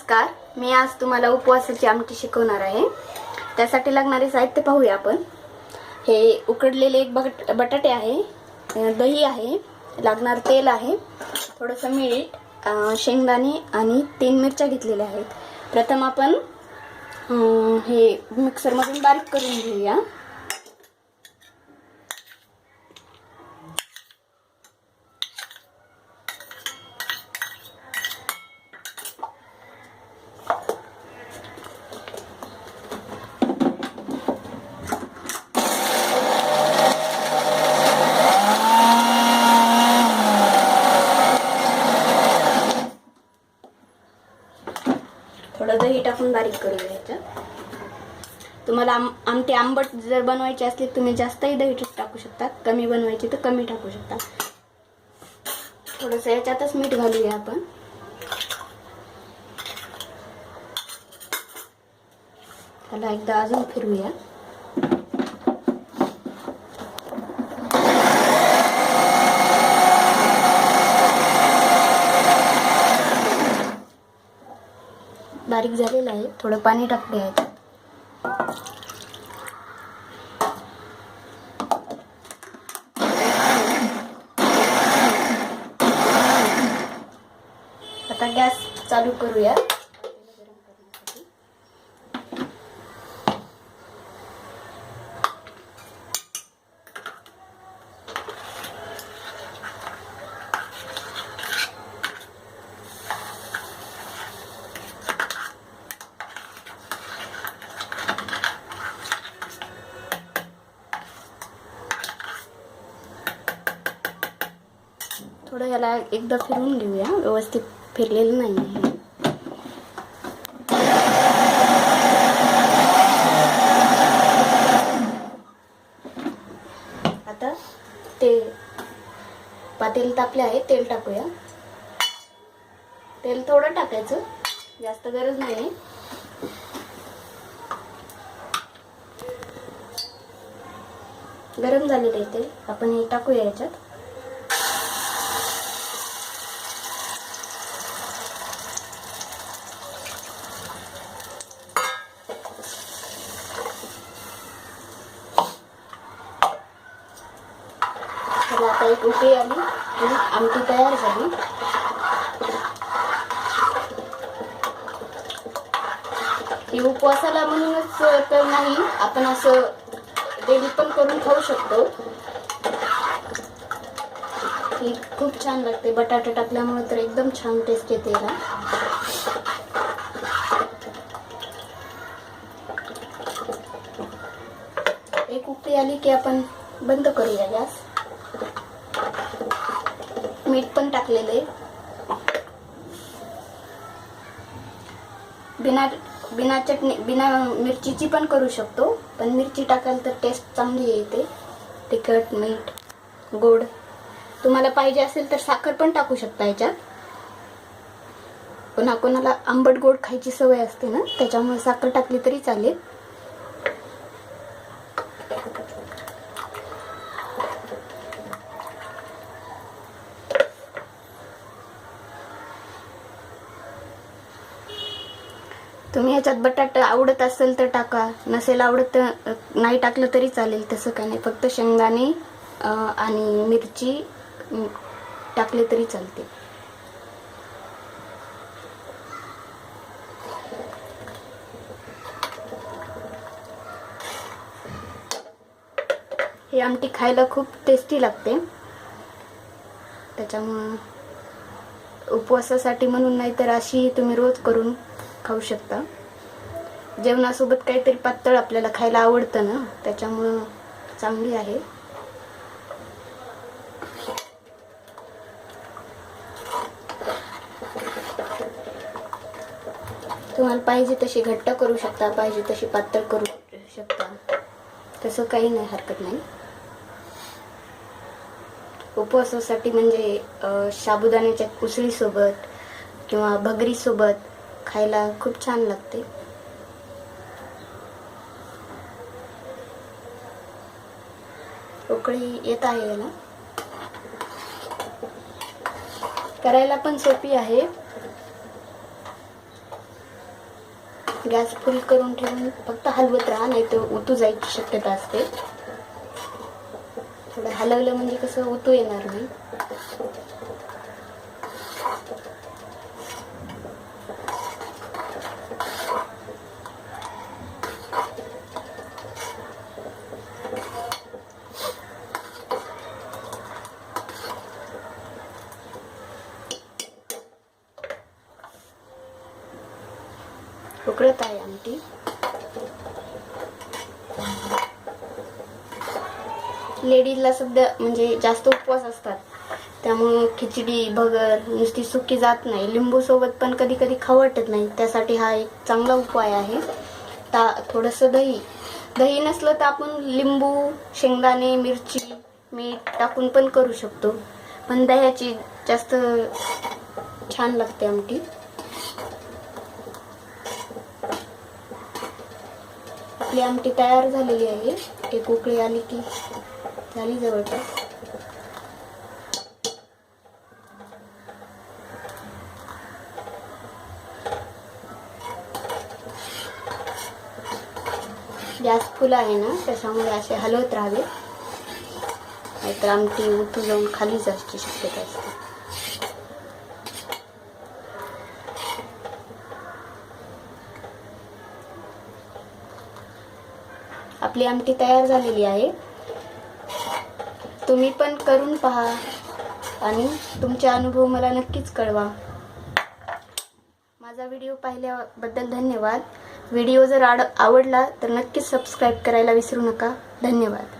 नमस्कार, मी आज तुम्हाला उपवासाची आमटी शिकवणार आहे. त्यासाठी लागणारे साहित्य पाहूया आपण. हे उकडलेले एक बटाटे आहे, दही आहे, लागणार तेल आहे, थोडंसं मीठ, शेंगदाणे आणि 3 मिरच्या घेतलेल्या आहेत. प्रथम आपण हे मिक्सरमधून बारीक करून घेऊया. थोडं दही टाकून बारीक करून घ्यायचं. तुम्हाला आमटी आंबट जर बनवायची असली तुम्ही जास्तही दही टाकू शकता, कमी बनवायची तर कमी टाकू शकता. थोडंसं याच्यातच मीठ घालूया आपण. त्याला एकदा अजून फिरवूया. बारीक झालेलं आहे. थोडं पाणी टाकले आहे. आता गॅस चालू करूया. थोडं याला एकदा फिरवून घेऊया. व्यवस्थित फिरलेलं नाही आहे. आता ते पातेल तापले आहे, तेल टाकूया. तेल थोडं टाकायचं, जास्त गरज नाही. गरम झालेलं आहे तेल, आपण हे टाकूया याच्यात. आता एक उकळी आली आणि आमटी तयार झाली. ही उपवासाला म्हणूनच तर नाही, आपण असं डेली पण करून खाऊ शकतो. ही खूप छान लागते. बटाटे टाकल्यामुळे तर एकदम छान टेस्ट येते ना. एक उकळी आली की आपण बंद करूया गॅस. मीठ पण टाकलेले. बिना चटणी बिना मिरचीची पण करू शकतो, पण मिरची टाकाल तर टेस्ट चांगली येते. तिखट, मीठ, गोड. तुम्हाला पाहिजे असेल तर साखर पण टाकू शकता याच्यात. पुन्हा कोणाला आंबट गोड खायची सवय असते ना, त्याच्यामुळे साखर टाकली तरी चालेल. तुम्ही ह्याच्यात बटाटा आवडत असेल तर टाका, नसेल आवडत तर नाही टाकलं तरी चालेल. तसं काही नाही, फक्त शेंगदाणे आणि मिरची टाकले तरी चालते. ही आमटी खायला खूप टेस्टी लागते. त्याच्यामुळं उपवासासाठी म्हणून नाही तर अशी तुम्ही रोज करून खाऊ शकता. जेवणासोबत काहीतरी पातळ आपल्याला खायला आवडतं ना, त्याच्यामुळं चांगली आहे. तुम्हाला पाहिजे तशी घट्ट करू शकता, पाहिजे तशी पातळ करू शकता. तसं काही नाही, हरकत नाही. उपवासासाठी म्हणजे साबुदाण्याच्या उसळीसोबत किंवा भगरीसोबत खायला खूप छान लागते. उकळी येत आहे याला. करायला पण सोपी आहे. गॅस फुल करून ठेवून फक्त हलवत राहा, नाही तर उतू जायची शक्यता असते. थोडं हलवलं म्हणजे कसं उतू येणार नाही. उकळत आहे आमटी. लेडीजला सध्या म्हणजे जास्त उपवास असतात, त्यामुळं खिचडी भगर नुसती सुकी जात नाही. लिंबू सोबत पण कधी कधी खाऊ वाटत नाही, त्यासाठी हा एक चांगला उपाय आहे. थोडंसं दही नसलं तर आपण लिंबू, शेंगदाणे, मिरची, मीठ टाकून पण करू शकतो, पण दह्याची जास्त छान लागते आमटी. आपली आमटी तयार झालेली आहे. एक उकळी आली की झाली जवळपास. गॅस फुल आहे ना, त्याच्यामुळे असे हलवत राहावे, नाहीतर आमटी उतू जाऊन खाली जायची शक्यता असते. आपली आमटी तयार झालेली आहे. तुम्ही पण करून पहा आणि तुमचे अनुभव मला नक्कीच कळवा. माझा व्हिडिओ पाहिल्याबद्दल धन्यवाद. व्हिडिओ जर आवडला तर नक्कीच सबस्क्राईब करायला विसरू नका. धन्यवाद.